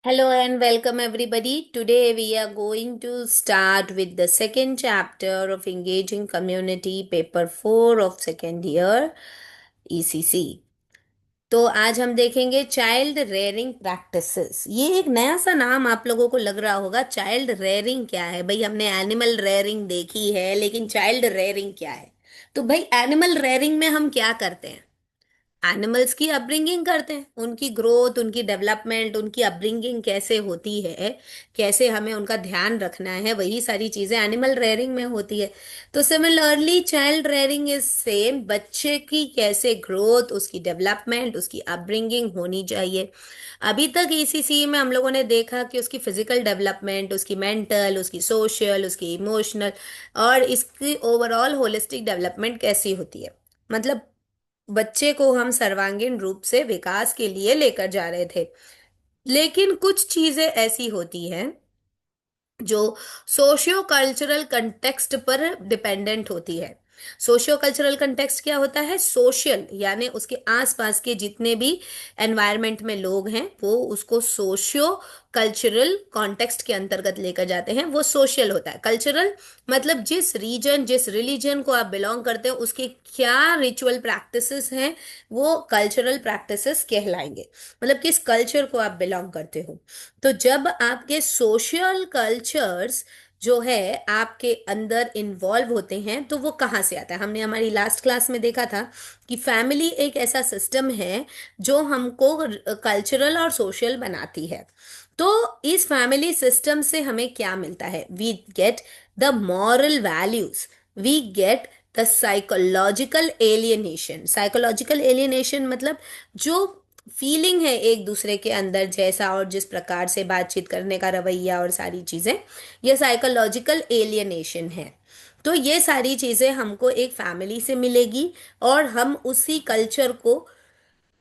Hello and welcome everybody. Today we are going to start with the second chapter of Engaging Community, paper 4 of second year ECC. तो आज हम देखेंगे child rearing practices. ये एक नया सा नाम आप लोगों को लग रहा होगा। चाइल्ड रेयरिंग क्या है भाई? हमने एनिमल रेयरिंग देखी है, लेकिन चाइल्ड रेयरिंग क्या है? तो भाई एनिमल रेयरिंग में हम क्या करते हैं? एनिमल्स की अपब्रिंगिंग करते हैं, उनकी ग्रोथ, उनकी डेवलपमेंट, उनकी अपब्रिंगिंग कैसे होती है, कैसे हमें उनका ध्यान रखना है, वही सारी चीजें एनिमल रेयरिंग में होती है। तो similarly child rearing is same. बच्चे की कैसे ग्रोथ, उसकी डेवलपमेंट, उसकी अपब्रिंगिंग होनी चाहिए। अभी तक ईसीसी में हम लोगों ने देखा कि उसकी फिजिकल डेवलपमेंट, उसकी मेंटल, उसकी सोशल, उसकी इमोशनल और इसकी ओवरऑल होलिस्टिक डेवलपमेंट कैसी होती है। मतलब बच्चे को हम सर्वांगीण रूप से विकास के लिए लेकर जा रहे थे। लेकिन कुछ चीजें ऐसी होती हैं जो सोशियो कल्चरल कंटेक्स्ट पर डिपेंडेंट होती है। सोशियो कल्चरल कंटेक्स्ट क्या होता है? सोशल यानी उसके आसपास के जितने भी एनवायरनमेंट में लोग हैं वो उसको सोशियो कल्चरल कॉन्टेक्स्ट के अंतर्गत लेकर जाते हैं। वो सोशल होता है। कल्चरल मतलब जिस रीजन, जिस रिलीजन को आप बिलोंग करते हैं उसके क्या रिचुअल प्रैक्टिसेस हैं, वो कल्चरल प्रैक्टिसेस कहलाएंगे। मतलब किस कल्चर को आप बिलोंग करते हो। तो जब आपके सोशल कल्चर्स जो है आपके अंदर इन्वॉल्व होते हैं तो वो कहाँ से आता है? हमने हमारी लास्ट क्लास में देखा था कि फैमिली एक ऐसा सिस्टम है जो हमको कल्चरल और सोशल बनाती है। तो इस फैमिली सिस्टम से हमें क्या मिलता है? We get the moral values, we get the psychological alienation. Psychological alienation मतलब जो फीलिंग है एक दूसरे के अंदर जैसा और जिस प्रकार से बातचीत करने का रवैया और सारी चीजें, ये साइकोलॉजिकल एलियनेशन है। तो ये सारी चीजें हमको एक फैमिली से मिलेगी और हम उसी कल्चर को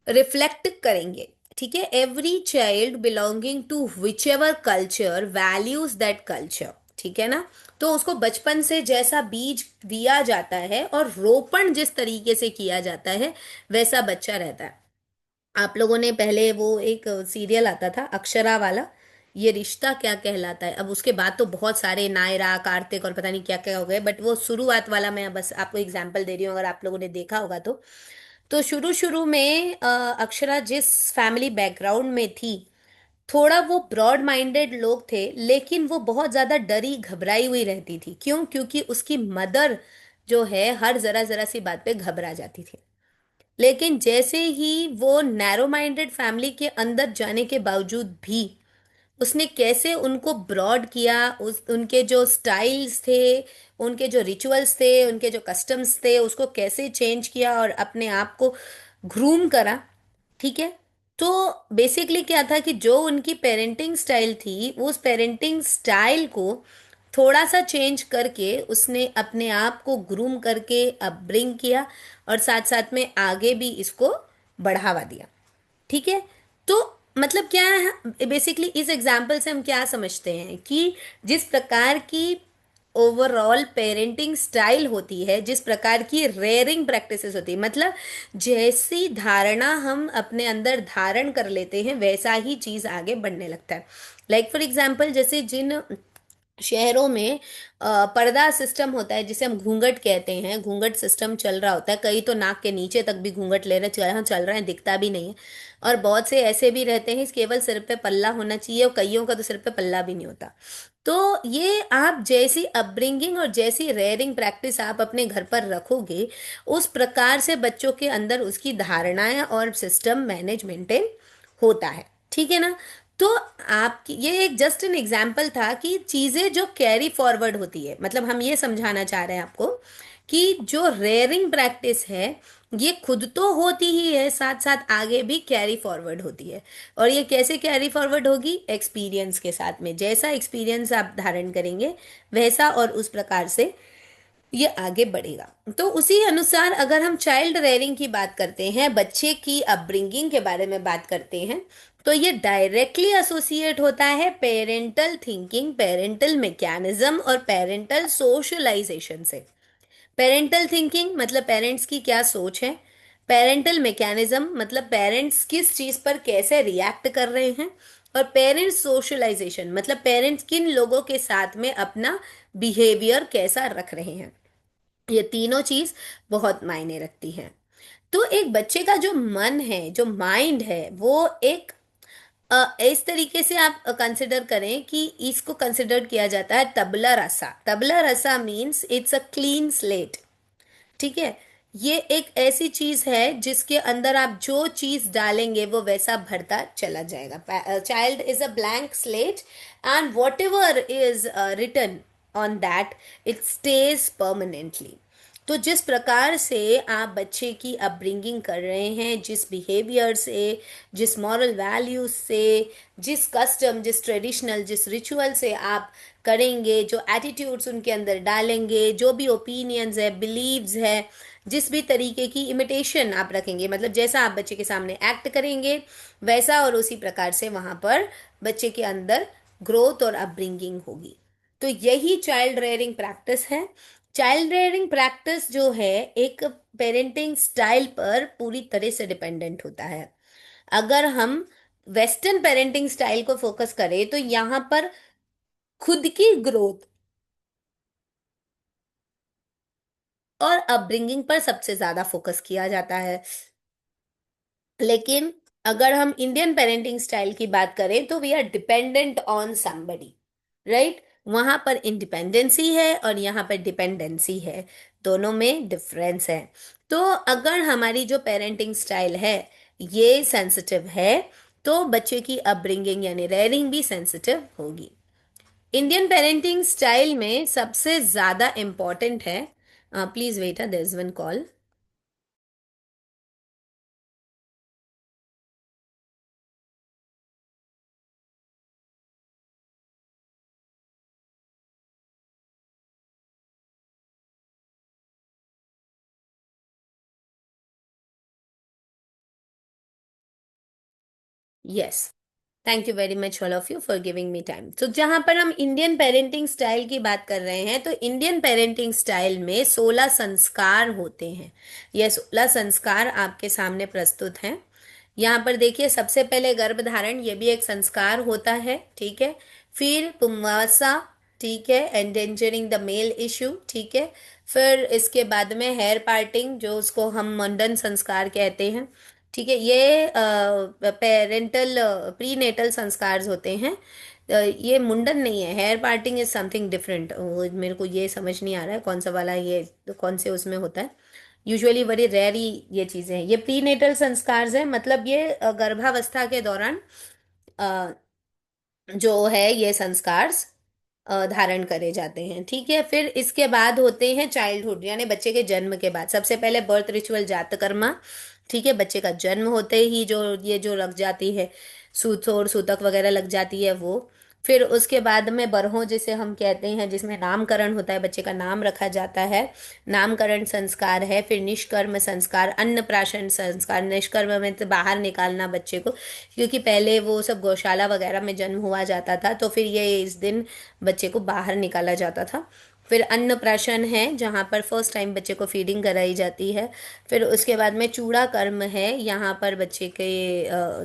रिफ्लेक्ट करेंगे। ठीक है। Every child belonging to whichever culture values that culture. ठीक है ना। तो उसको बचपन से जैसा बीज दिया जाता है और रोपण जिस तरीके से किया जाता है वैसा बच्चा रहता है। आप लोगों ने पहले वो एक सीरियल आता था अक्षरा वाला, ये रिश्ता क्या कहलाता है। अब उसके बाद तो बहुत सारे नायरा, कार्तिक और पता नहीं क्या क्या हो गए, बट वो शुरुआत वाला मैं बस आपको एग्जांपल दे रही हूँ, अगर आप लोगों ने देखा होगा तो। तो शुरू शुरू में अक्षरा जिस फैमिली बैकग्राउंड में थी, थोड़ा वो ब्रॉड माइंडेड लोग थे, लेकिन वो बहुत ज्यादा डरी घबराई हुई रहती थी। क्यों? क्योंकि उसकी मदर जो है हर जरा जरा सी बात पे घबरा जाती थी। लेकिन जैसे ही वो नैरो माइंडेड फैमिली के अंदर जाने के बावजूद भी उसने कैसे उनको ब्रॉड किया, उस उनके जो स्टाइल्स थे, उनके जो रिचुअल्स थे, उनके जो कस्टम्स थे, उसको कैसे चेंज किया और अपने आप को ग्रूम करा। ठीक है। तो बेसिकली क्या था कि जो उनकी पेरेंटिंग स्टाइल थी उस पेरेंटिंग स्टाइल को थोड़ा सा चेंज करके उसने अपने आप को ग्रूम करके अपब्रिंग किया और साथ साथ में आगे भी इसको बढ़ावा दिया। ठीक है। तो मतलब क्या है बेसिकली इस एग्जाम्पल से हम क्या समझते हैं कि जिस प्रकार की ओवरऑल पेरेंटिंग स्टाइल होती है, जिस प्रकार की रेयरिंग प्रैक्टिसेस होती है, मतलब जैसी धारणा हम अपने अंदर धारण कर लेते हैं वैसा ही चीज आगे बढ़ने लगता है। लाइक फॉर एग्जाम्पल जैसे जिन शहरों में पर्दा सिस्टम होता है जिसे हम घूंघट कहते हैं, घूंघट सिस्टम चल रहा होता है। कई तो नाक के नीचे तक भी घूंघट ले रहे चल रहे हैं, दिखता भी नहीं है। और बहुत से ऐसे भी रहते हैं केवल सिर पे पल्ला होना चाहिए, और कईयों का तो सिर पे पल्ला भी नहीं होता। तो ये आप जैसी अपब्रिंगिंग और जैसी रेयरिंग प्रैक्टिस आप अपने घर पर रखोगे, उस प्रकार से बच्चों के अंदर उसकी धारणाएं और सिस्टम मैनेज मेंटेन होता है। ठीक है ना। तो आपकी ये एक जस्ट एन एग्जाम्पल था कि चीजें जो कैरी फॉरवर्ड होती है, मतलब हम ये समझाना चाह रहे हैं आपको कि जो रेयरिंग प्रैक्टिस है ये खुद तो होती ही है, साथ साथ आगे भी कैरी फॉरवर्ड होती है। और ये कैसे कैरी फॉरवर्ड होगी? एक्सपीरियंस के साथ में। जैसा एक्सपीरियंस आप धारण करेंगे वैसा और उस प्रकार से ये आगे बढ़ेगा। तो उसी अनुसार अगर हम चाइल्ड रेयरिंग की बात करते हैं, बच्चे की अपब्रिंगिंग के बारे में बात करते हैं, तो ये डायरेक्टली एसोसिएट होता है पेरेंटल थिंकिंग, पेरेंटल मैकेनिज्म और पेरेंटल सोशलाइजेशन से। पेरेंटल थिंकिंग मतलब पेरेंट्स की क्या सोच है, पेरेंटल मैकेनिज्म मतलब पेरेंट्स किस चीज पर कैसे रिएक्ट कर रहे हैं, और पेरेंट्स सोशलाइजेशन मतलब पेरेंट्स किन लोगों के साथ में अपना बिहेवियर कैसा रख रहे हैं। ये तीनों चीज बहुत मायने रखती हैं। तो एक बच्चे का जो मन है, जो माइंड है, वो एक इस तरीके से आप कंसिडर करें कि इसको कंसिडर किया जाता है तबला रसा। तबला रसा means it's a clean slate. ठीक है। ये एक ऐसी चीज है जिसके अंदर आप जो चीज डालेंगे वो वैसा भरता चला जाएगा। Child is a blank slate, and whatever is written on that, it stays permanently. तो जिस प्रकार से आप बच्चे की अपब्रिंगिंग कर रहे हैं, जिस बिहेवियर से, जिस मॉरल वैल्यूज से, जिस कस्टम, जिस ट्रेडिशनल, जिस रिचुअल से आप करेंगे, जो एटीट्यूड्स उनके अंदर डालेंगे, जो भी ओपिनियंस है, बिलीव्स है, जिस भी तरीके की इमिटेशन आप रखेंगे, मतलब जैसा आप बच्चे के सामने एक्ट करेंगे वैसा और उसी प्रकार से वहां पर बच्चे के अंदर ग्रोथ और अपब्रिंगिंग होगी। तो यही चाइल्ड रेयरिंग प्रैक्टिस है। चाइल्ड रेयरिंग प्रैक्टिस जो है एक पेरेंटिंग स्टाइल पर पूरी तरह से डिपेंडेंट होता है। अगर हम वेस्टर्न पेरेंटिंग स्टाइल को फोकस करें तो यहाँ पर खुद की ग्रोथ और अपब्रिंगिंग पर सबसे ज्यादा फोकस किया जाता है। लेकिन अगर हम इंडियन पेरेंटिंग स्टाइल की बात करें तो we are dependent on somebody, right. वहां पर इंडिपेंडेंसी है और यहाँ पर डिपेंडेंसी है, दोनों में डिफरेंस है। तो अगर हमारी जो पेरेंटिंग स्टाइल है ये सेंसिटिव है तो बच्चे की अपब्रिंगिंग यानी रेयरिंग भी सेंसिटिव होगी। इंडियन पेरेंटिंग स्टाइल में सबसे ज्यादा इंपॉर्टेंट है, please wait, there is one call. Yes, thank you very much all of you for giving me time. तो जहां पर हम इंडियन पेरेंटिंग स्टाइल की बात कर रहे हैं तो इंडियन पेरेंटिंग स्टाइल में 16 संस्कार होते हैं। यह 16 संस्कार आपके सामने प्रस्तुत हैं। यहाँ पर देखिए, सबसे पहले गर्भधारण, ये भी एक संस्कार होता है, ठीक है। फिर पुंवासा, ठीक है, एंडेंजरिंग द मेल इश्यू, ठीक है। फिर इसके बाद में हेयर पार्टिंग जो उसको हम मंडन संस्कार कहते हैं, ठीक है। ये पेरेंटल प्री नेटल संस्कार होते हैं। ये मुंडन नहीं है, hair parting is something different. मेरे को ये समझ नहीं आ रहा है कौन सा वाला ये, कौन से उसमें होता है। यूजुअली बड़ी रेयरी ये चीजें हैं। ये प्री नेटल संस्कार है, मतलब ये गर्भावस्था के दौरान अ, जो है ये संस्कार धारण करे जाते हैं, ठीक है। फिर इसके बाद होते हैं चाइल्डहुड यानी बच्चे के जन्म के बाद। सबसे पहले बर्थ रिचुअल जातकर्मा, ठीक है। बच्चे का जन्म होते ही जो ये जो लग जाती है सूथोर सूतक वगैरह लग जाती है वो। फिर उसके बाद में बरहों जिसे हम कहते हैं, जिसमें नामकरण होता है, बच्चे का नाम रखा जाता है, नामकरण संस्कार है। फिर निष्कर्म संस्कार, अन्नप्राशन संस्कार। निष्कर्म में तो बाहर निकालना बच्चे को, क्योंकि पहले वो सब गौशाला वगैरह में जन्म हुआ जाता था, तो फिर ये इस दिन बच्चे को बाहर निकाला जाता था। फिर अन्नप्राशन है जहाँ पर फर्स्ट टाइम बच्चे को फीडिंग कराई जाती है। फिर उसके बाद में चूड़ा कर्म है, यहाँ पर बच्चे के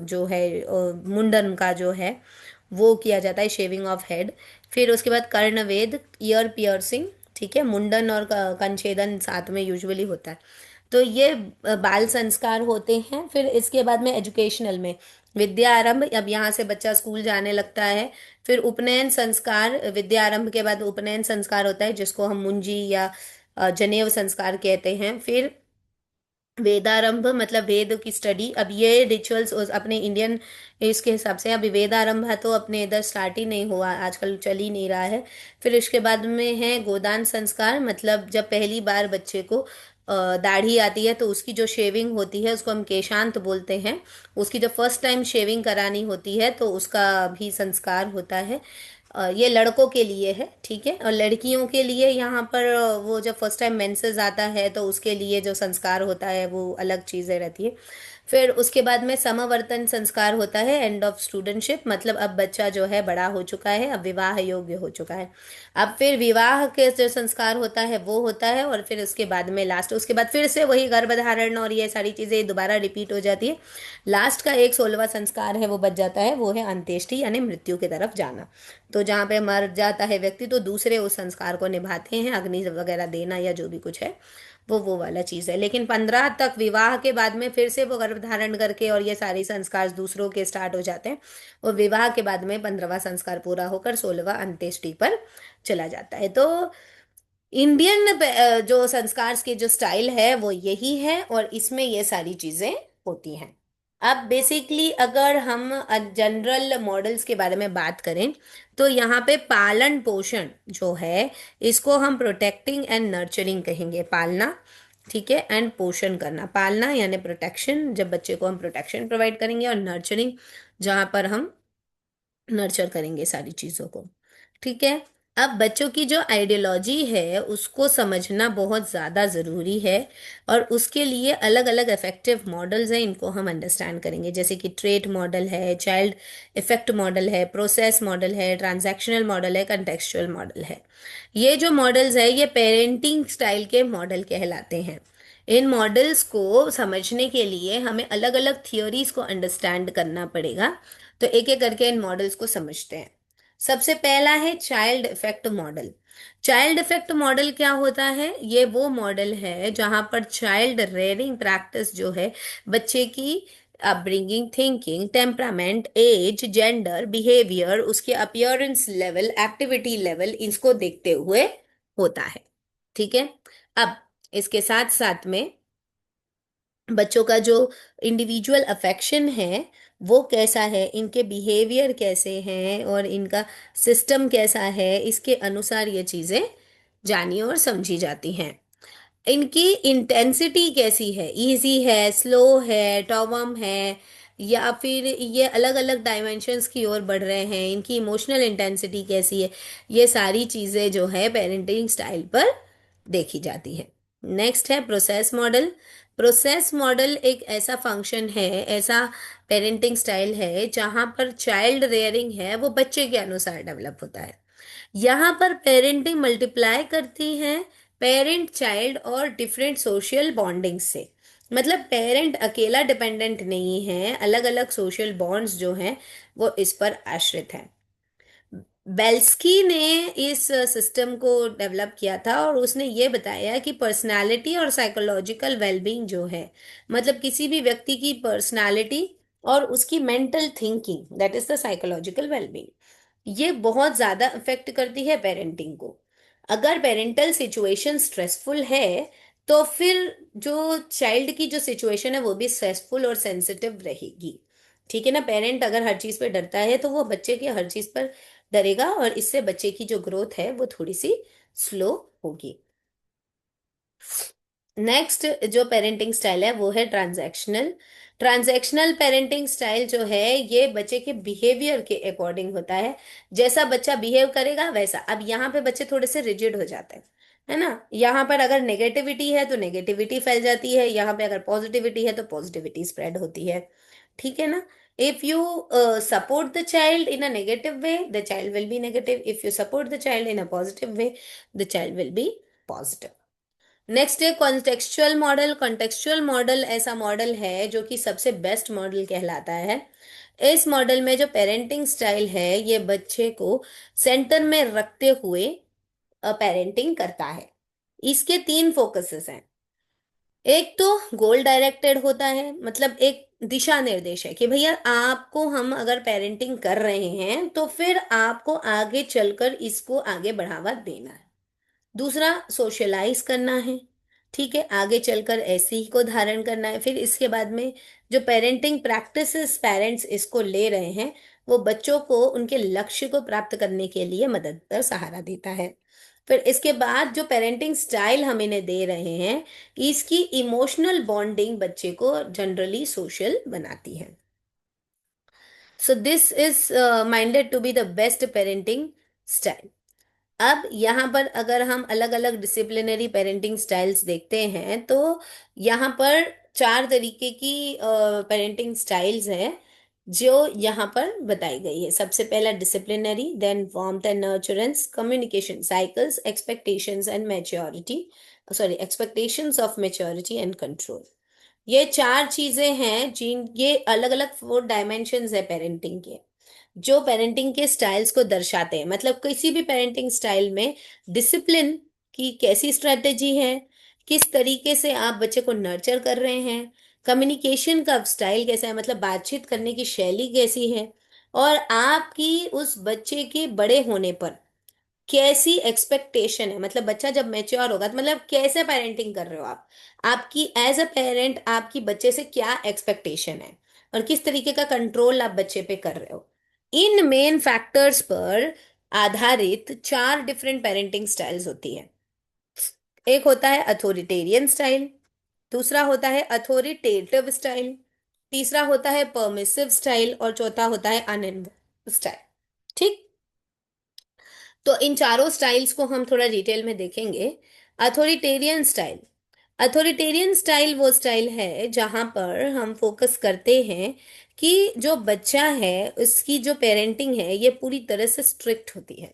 जो है मुंडन का जो है वो किया जाता है, शेविंग ऑफ हेड। फिर उसके बाद कर्णवेद, ईयर पियर्सिंग, ठीक है। मुंडन और कंछेदन साथ में यूजुअली होता है। तो ये बाल संस्कार होते हैं। फिर इसके बाद में एजुकेशनल में विद्या आरंभ, अब यहाँ से बच्चा स्कूल जाने लगता है। फिर उपनयन संस्कार, विद्या आरंभ के बाद उपनयन संस्कार होता है जिसको हम मुंजी या जनेऊ संस्कार कहते हैं। फिर वेदारंभ मतलब वेद की स्टडी। अब ये रिचुअल्स अपने इंडियन इसके हिसाब से अभी वेदारंभ है तो अपने इधर स्टार्ट ही नहीं हुआ, आजकल चल ही नहीं रहा है। फिर इसके बाद में है गोदान संस्कार, मतलब जब पहली बार बच्चे को दाढ़ी आती है तो उसकी जो शेविंग होती है उसको हम केशांत बोलते हैं। उसकी जब फर्स्ट टाइम शेविंग करानी होती है तो उसका भी संस्कार होता है। ये लड़कों के लिए है, ठीक है। और लड़कियों के लिए यहाँ पर वो जब फर्स्ट टाइम मेंसेस आता है तो उसके लिए जो संस्कार होता है वो अलग चीज़ें रहती है। फिर उसके बाद में समावर्तन संस्कार होता है, एंड ऑफ स्टूडेंटशिप, मतलब अब बच्चा जो है बड़ा हो चुका है, अब विवाह योग्य हो चुका है। अब फिर विवाह के जो संस्कार होता है वो होता है, और फिर उसके बाद में लास्ट, उसके बाद फिर से वही गर्भधारण और ये सारी चीजें दोबारा रिपीट हो जाती है। लास्ट का एक 16वां संस्कार है वो बच जाता है, वो है अंत्येष्टि यानी मृत्यु की तरफ जाना। तो जहाँ पे मर जाता है व्यक्ति तो दूसरे उस संस्कार को निभाते हैं, अग्नि वगैरह देना या जो भी कुछ है वो वाला चीज है। लेकिन 15 तक विवाह के बाद में फिर से वो गर्भ धारण करके और ये सारे संस्कार दूसरों के स्टार्ट हो जाते हैं। और विवाह के बाद में 15वां संस्कार पूरा होकर 16वां अंत्येष्टि पर चला जाता है। तो इंडियन जो संस्कार के जो स्टाइल है वो यही है, और इसमें ये सारी चीजें होती हैं। अब बेसिकली अगर हम जनरल मॉडल्स के बारे में बात करें, तो यहाँ पे पालन पोषण जो है इसको हम प्रोटेक्टिंग एंड नर्चरिंग कहेंगे। पालना, ठीक है, एंड पोषण करना। पालना यानी प्रोटेक्शन, जब बच्चे को हम प्रोटेक्शन प्रोवाइड करेंगे, और नर्चरिंग जहाँ पर हम नर्चर करेंगे सारी चीज़ों को, ठीक है। अब बच्चों की जो आइडियोलॉजी है उसको समझना बहुत ज़्यादा ज़रूरी है, और उसके लिए अलग अलग इफेक्टिव मॉडल्स हैं, इनको हम अंडरस्टैंड करेंगे। जैसे कि ट्रेट मॉडल है, चाइल्ड इफेक्ट मॉडल है, प्रोसेस मॉडल है, ट्रांजैक्शनल मॉडल है, कंटेक्सचुअल मॉडल है। ये जो मॉडल्स है ये पेरेंटिंग स्टाइल के मॉडल कहलाते हैं। इन मॉडल्स को समझने के लिए हमें अलग अलग थियोरीज को अंडरस्टैंड करना पड़ेगा। तो एक एक करके इन मॉडल्स को समझते हैं। सबसे पहला है child effect model. Child effect model क्या होता है? ये वो मॉडल है जहां पर चाइल्ड रेयरिंग प्रैक्टिस जो है बच्चे की upbringing, thinking, temperament, age, gender, behaviour, उसके अपीयरेंस लेवल, एक्टिविटी लेवल, इसको देखते हुए होता है, ठीक है। अब इसके साथ साथ में बच्चों का जो इंडिविजुअल अफेक्शन है वो कैसा है, इनके बिहेवियर कैसे हैं, और इनका सिस्टम कैसा है, इसके अनुसार ये चीज़ें जानी और समझी जाती हैं। इनकी इंटेंसिटी कैसी है, इजी है, स्लो है, टॉवम है, या फिर ये अलग अलग डायमेंशंस की ओर बढ़ रहे हैं, इनकी इमोशनल इंटेंसिटी कैसी है, ये सारी चीज़ें जो है पेरेंटिंग स्टाइल पर देखी जाती है। नेक्स्ट है प्रोसेस मॉडल। प्रोसेस मॉडल एक ऐसा फंक्शन है, ऐसा पेरेंटिंग स्टाइल है जहां पर चाइल्ड रेयरिंग है वो बच्चे के अनुसार डेवलप होता है। यहाँ पर पेरेंटिंग मल्टीप्लाई करती है पेरेंट, चाइल्ड और डिफरेंट सोशल बॉन्डिंग से। मतलब पेरेंट अकेला डिपेंडेंट नहीं है, अलग अलग सोशल बॉन्ड्स जो हैं वो इस पर आश्रित हैं। बेल्स्की ने इस सिस्टम को डेवलप किया था, और उसने ये बताया कि पर्सनालिटी और साइकोलॉजिकल वेलबींग जो है, मतलब किसी भी व्यक्ति की पर्सनालिटी और उसकी mental thinking, that is the psychological wellbeing, ये बहुत ज़्यादा अफेक्ट करती है पेरेंटिंग को। अगर पेरेंटल सिचुएशन स्ट्रेसफुल है तो फिर जो चाइल्ड की जो सिचुएशन है वो भी स्ट्रेसफुल और सेंसिटिव रहेगी, ठीक है ना। पेरेंट अगर हर चीज़ पे डरता है तो वो बच्चे की हर चीज़ पर डरेगा, और इससे बच्चे की जो ग्रोथ है वो थोड़ी सी स्लो होगी। नेक्स्ट जो पेरेंटिंग स्टाइल है वो है ट्रांजैक्शनल। ट्रांजैक्शनल पेरेंटिंग स्टाइल जो है ये बच्चे के बिहेवियर के अकॉर्डिंग होता है। जैसा बच्चा बिहेव करेगा वैसा। अब यहाँ पे बच्चे थोड़े से रिजिड हो जाते हैं, है ना। यहाँ पर अगर नेगेटिविटी है तो नेगेटिविटी फैल जाती है, यहाँ पे अगर पॉजिटिविटी है तो पॉजिटिविटी स्प्रेड होती है, ठीक है ना। If you support the child in a negative way, the child will be negative. If you support the child in a positive way, the child will be positive. Next है contextual model. Contextual model ऐसा model है जो कि सबसे best model कहलाता है। इस model में जो पेरेंटिंग स्टाइल है ये बच्चे को सेंटर में रखते हुए पेरेंटिंग करता है। इसके तीन फोकसेस हैं। एक तो गोल डायरेक्टेड होता है, मतलब एक दिशा निर्देश है कि भैया आपको हम अगर पेरेंटिंग कर रहे हैं तो फिर आपको आगे चलकर इसको आगे बढ़ावा देना है। दूसरा सोशलाइज करना है, ठीक है, आगे चलकर ऐसे ही को धारण करना है। फिर इसके बाद में जो पेरेंटिंग प्रैक्टिसेस पेरेंट्स इसको ले रहे हैं वो बच्चों को उनके लक्ष्य को प्राप्त करने के लिए मदद और सहारा देता है। फिर इसके बाद जो पेरेंटिंग स्टाइल हम इन्हें दे रहे हैं इसकी इमोशनल बॉन्डिंग बच्चे को जनरली सोशल बनाती है। So this is minded to be the best parenting style. अब यहाँ पर अगर हम अलग अलग डिसिप्लिनरी पेरेंटिंग स्टाइल्स देखते हैं तो यहाँ पर चार तरीके की पेरेंटिंग स्टाइल्स हैं जो यहाँ पर बताई गई है। सबसे पहला disciplinary, then warmth and nurturance, communication cycles, expectations and maturity, sorry expectations of maturity and control. ये चार चीजें हैं जिन ये अलग अलग 4 डायमेंशंस है पेरेंटिंग के, जो पेरेंटिंग के स्टाइल्स को दर्शाते हैं। मतलब किसी भी पेरेंटिंग स्टाइल में डिसिप्लिन की कैसी स्ट्रेटेजी है, किस तरीके से आप बच्चे को नर्चर कर रहे हैं, कम्युनिकेशन का स्टाइल कैसा है, मतलब बातचीत करने की शैली कैसी है, और आपकी उस बच्चे के बड़े होने पर कैसी एक्सपेक्टेशन है, मतलब बच्चा जब मैच्योर होगा तो मतलब कैसे पेरेंटिंग कर रहे हो आप, आपकी एज अ पेरेंट आपकी बच्चे से क्या एक्सपेक्टेशन है, और किस तरीके का कंट्रोल आप बच्चे पे कर रहे हो। इन मेन फैक्टर्स पर आधारित 4 डिफरेंट पेरेंटिंग स्टाइल्स होती है। एक होता है अथॉरिटेरियन स्टाइल, दूसरा होता है अथॉरिटेटिव स्टाइल, तीसरा होता है परमिसिव स्टाइल, और चौथा होता है अनइन्वॉल्व स्टाइल। ठीक, तो इन चारों स्टाइल्स को हम थोड़ा डिटेल में देखेंगे। अथॉरिटेरियन स्टाइल, अथॉरिटेरियन स्टाइल वो स्टाइल है जहां पर हम फोकस करते हैं कि जो बच्चा है उसकी जो पेरेंटिंग है ये पूरी तरह से स्ट्रिक्ट होती है।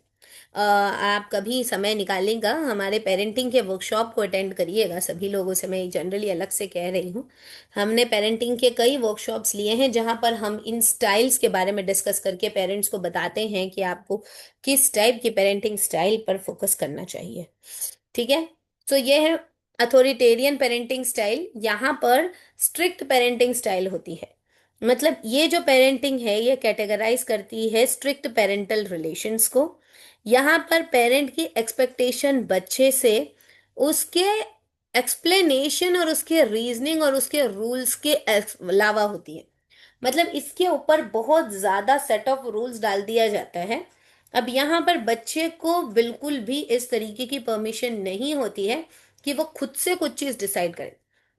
आप कभी समय निकालेगा हमारे पेरेंटिंग के वर्कशॉप को अटेंड करिएगा। सभी लोगों से मैं जनरली अलग से कह रही हूँ, हमने पेरेंटिंग के कई वर्कशॉप्स लिए हैं जहां पर हम इन स्टाइल्स के बारे में डिस्कस करके पेरेंट्स को बताते हैं कि आपको किस टाइप की पेरेंटिंग स्टाइल पर फोकस करना चाहिए। ठीक है, तो ये है अथॉरिटेरियन पेरेंटिंग स्टाइल। यहाँ पर स्ट्रिक्ट पेरेंटिंग स्टाइल होती है। मतलब ये जो पेरेंटिंग है ये कैटेगराइज करती है स्ट्रिक्ट पेरेंटल रिलेशंस को। यहाँ पर पेरेंट की एक्सपेक्टेशन बच्चे से उसके एक्सप्लेनेशन और उसके रीजनिंग और उसके रूल्स के अलावा होती है। मतलब इसके ऊपर बहुत ज्यादा सेट ऑफ रूल्स डाल दिया जाता है। अब यहाँ पर बच्चे को बिल्कुल भी इस तरीके की परमिशन नहीं होती है कि वो खुद से कुछ चीज डिसाइड करे।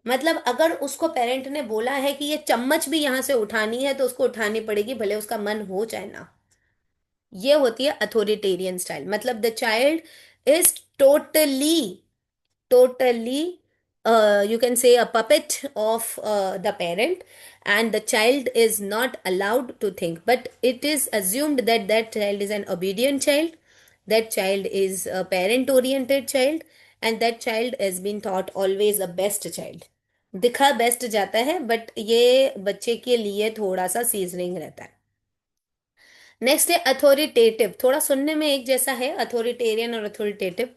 मतलब अगर उसको पेरेंट ने बोला है कि ये चम्मच भी यहाँ से उठानी है तो उसको उठानी पड़ेगी, भले उसका मन हो चाहे ना। ये होती है अथॉरिटेरियन स्टाइल। मतलब the child is totally you can say a puppet of the parent, and the child is not allowed to think, but it is assumed that that child is an obedient child, that child is a parent oriented child, and that child has been thought always a best child। दिखा best जाता है but ये बच्चे के लिए थोड़ा सा seasoning रहता है। नेक्स्ट है अथॉरिटेटिव। थोड़ा सुनने में एक जैसा है अथॉरिटेरियन और अथॉरिटेटिव,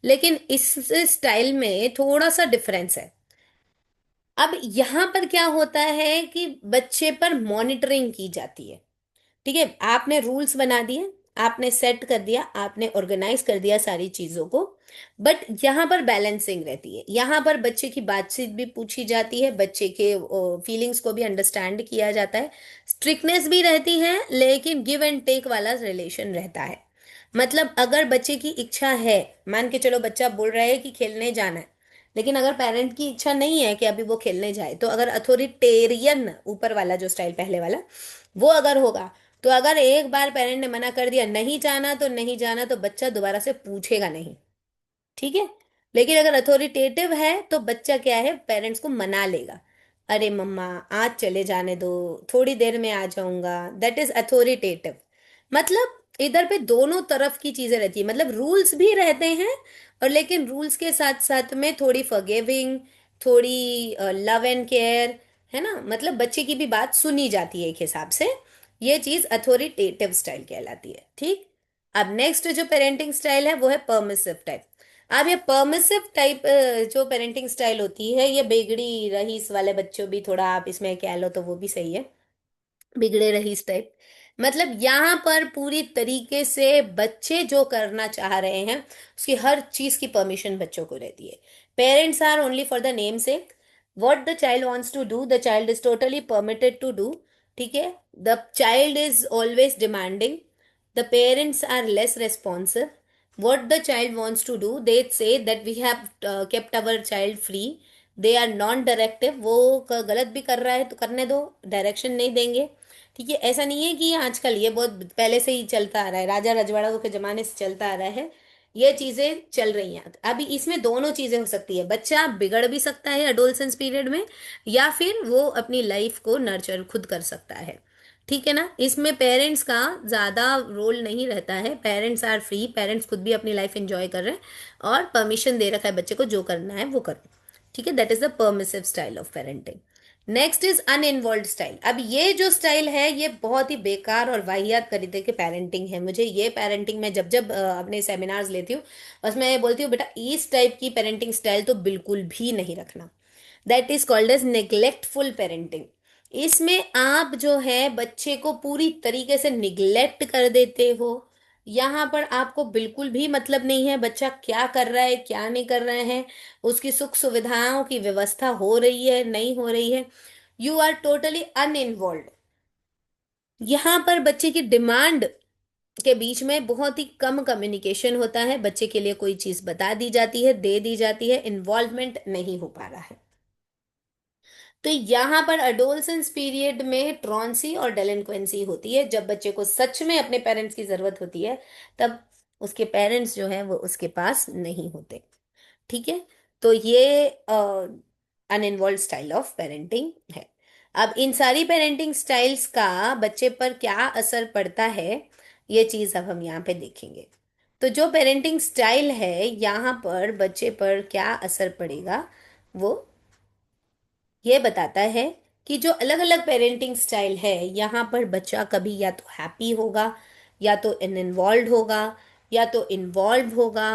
लेकिन इस स्टाइल में थोड़ा सा डिफरेंस है। अब यहां पर क्या होता है कि बच्चे पर मॉनिटरिंग की जाती है। ठीक है, आपने रूल्स बना दिए, आपने सेट कर दिया, आपने ऑर्गेनाइज कर दिया सारी चीजों को, बट यहाँ पर बैलेंसिंग रहती है। यहाँ पर बच्चे की बातचीत भी पूछी जाती है, बच्चे के फीलिंग्स को भी अंडरस्टैंड किया जाता है, स्ट्रिक्टनेस भी रहती है, लेकिन गिव एंड टेक वाला रिलेशन रहता है। मतलब अगर बच्चे की इच्छा है, मान के चलो बच्चा बोल रहा है कि खेलने जाना है, लेकिन अगर पेरेंट की इच्छा नहीं है कि अभी वो खेलने जाए, तो अगर अथॉरिटेरियन ऊपर वाला जो स्टाइल पहले वाला वो अगर होगा, तो अगर एक बार पेरेंट ने मना कर दिया नहीं जाना तो नहीं जाना, तो बच्चा दोबारा से पूछेगा नहीं। ठीक है, लेकिन अगर अथॉरिटेटिव है तो बच्चा क्या है, पेरेंट्स को मना लेगा, अरे मम्मा आज चले जाने दो, थोड़ी देर में आ जाऊंगा। That is authoritative. मतलब इधर पे दोनों तरफ की चीजें रहती है, मतलब रूल्स भी रहते हैं, और लेकिन रूल्स के साथ साथ में थोड़ी फॉरगिविंग, थोड़ी लव एंड केयर, है ना। मतलब बच्चे की भी बात सुनी जाती है एक हिसाब से। ये चीज अथॉरिटेटिव स्टाइल कहलाती है। ठीक, अब नेक्स्ट जो पेरेंटिंग स्टाइल है वो है परमिसिव टाइप। अब ये परमिसिव टाइप जो पेरेंटिंग स्टाइल होती है, ये बिगड़ी रहीस वाले बच्चों भी थोड़ा आप इसमें कह लो तो वो भी सही है, बिगड़े रहीस टाइप। मतलब यहाँ पर पूरी तरीके से बच्चे जो करना चाह रहे हैं उसकी हर चीज की परमिशन बच्चों को रहती है। Parents are only for the name sake. What the child wants to do the child is totally permitted to do. ठीक है, the child is always demanding, the parents are less responsive. what the child wants to do, they say that we have kept our child free, they are non directive. वो गलत भी कर रहा है तो करने दो, डायरेक्शन नहीं देंगे। ठीक है, ऐसा नहीं है कि आजकल, ये बहुत पहले से ही चलता आ रहा है, राजा रजवाड़ों के जमाने से चलता आ रहा है ये चीजें चल रही हैं। अभी इसमें दोनों चीजें हो सकती है, बच्चा बिगड़ भी सकता है एडोलसेंस पीरियड में, या फिर वो अपनी लाइफ को नर्चर खुद कर सकता है। ठीक है ना, इसमें पेरेंट्स का ज्यादा रोल नहीं रहता है, पेरेंट्स आर फ्री, पेरेंट्स खुद भी अपनी लाइफ एंजॉय कर रहे हैं और परमिशन दे रखा है बच्चे को, जो करना है वो करो। ठीक है, that is the permissive style of parenting. Next is uninvolved style. अब ये जो स्टाइल है ये बहुत ही बेकार और वाहियात तरीके की पेरेंटिंग है। मुझे ये पेरेंटिंग में जब जब अपने सेमिनार्स लेती हूँ, उसमें मैं बोलती हूँ बेटा इस टाइप की पेरेंटिंग स्टाइल तो बिल्कुल भी नहीं रखना। That is called as neglectful parenting. इसमें आप जो है बच्चे को पूरी तरीके से निग्लेक्ट कर देते हो। यहाँ पर आपको बिल्कुल भी मतलब नहीं है बच्चा क्या कर रहा है क्या नहीं कर रहे हैं, उसकी सुख सुविधाओं की व्यवस्था हो रही है नहीं हो रही है। You are totally uninvolved. यहाँ पर बच्चे की डिमांड के बीच में बहुत ही कम कम्युनिकेशन होता है, बच्चे के लिए कोई चीज बता दी जाती है, दे दी जाती है, इन्वॉल्वमेंट नहीं हो पा रहा है। तो यहाँ पर अडोलसेंस पीरियड में ट्रॉन्सी और डेलिंक्वेंसी होती है, जब बच्चे को सच में अपने पेरेंट्स की जरूरत होती है, तब उसके पेरेंट्स जो है वो उसके पास नहीं होते। ठीक है, तो ये अनइन्वॉल्व स्टाइल ऑफ पेरेंटिंग है। अब इन सारी पेरेंटिंग स्टाइल्स का बच्चे पर क्या असर पड़ता है, ये चीज अब हम यहाँ पे देखेंगे। तो जो पेरेंटिंग स्टाइल है यहाँ पर बच्चे पर क्या असर पड़ेगा, वो ये बताता है कि जो अलग अलग पेरेंटिंग स्टाइल है यहाँ पर बच्चा कभी या तो हैप्पी होगा, या तो इन्वॉल्व होगा, या तो इन्वॉल्व होगा,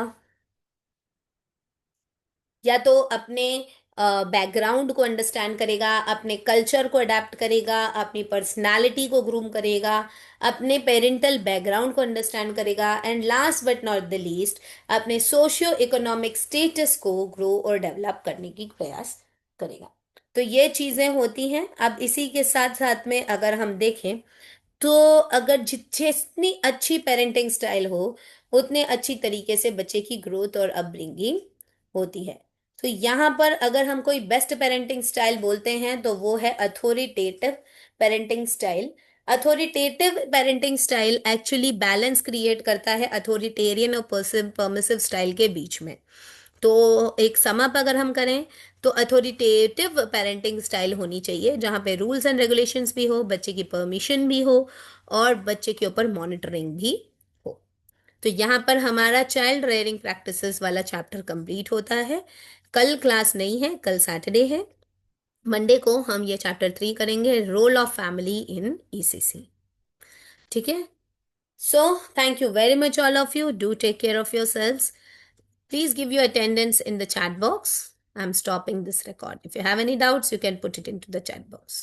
या तो अपने बैकग्राउंड को अंडरस्टैंड करेगा, अपने कल्चर को अडेप्ट करेगा, अपनी पर्सनालिटी को ग्रूम करेगा, अपने पेरेंटल बैकग्राउंड को अंडरस्टैंड करेगा, and last but not the least अपने सोशियो इकोनॉमिक स्टेटस को ग्रो और डेवलप करने की प्रयास करेगा। तो ये चीजें होती हैं। अब इसी के साथ साथ में अगर हम देखें, तो अगर जितनी अच्छी पेरेंटिंग स्टाइल हो, उतने अच्छी तरीके से बच्चे की ग्रोथ और अपब्रिंगिंग होती है। तो यहाँ पर अगर हम कोई बेस्ट पेरेंटिंग स्टाइल बोलते हैं तो वो है authoritative parenting style. Authoritative parenting style actually balance create करता है अथॉरिटेरियन और परमिसिव स्टाइल के बीच में। तो एक सम अप अगर हम करें, तो अथॉरिटेटिव पेरेंटिंग स्टाइल होनी चाहिए जहाँ पे रूल्स एंड रेगुलेशंस भी हो, बच्चे की परमिशन भी हो, और बच्चे के ऊपर मॉनिटरिंग भी हो। तो यहाँ पर हमारा चाइल्ड रेयरिंग प्रैक्टिसेस वाला चैप्टर कंप्लीट होता है। कल क्लास नहीं है, कल सैटरडे है। मंडे को हम ये चैप्टर 3 करेंगे, role of family in ECC. ठीक है, so thank you very much all of you. Do take care of yourselves. Please give your attendance in the chat box. I'm stopping this record. If you have any doubts, you can put it into the chat box.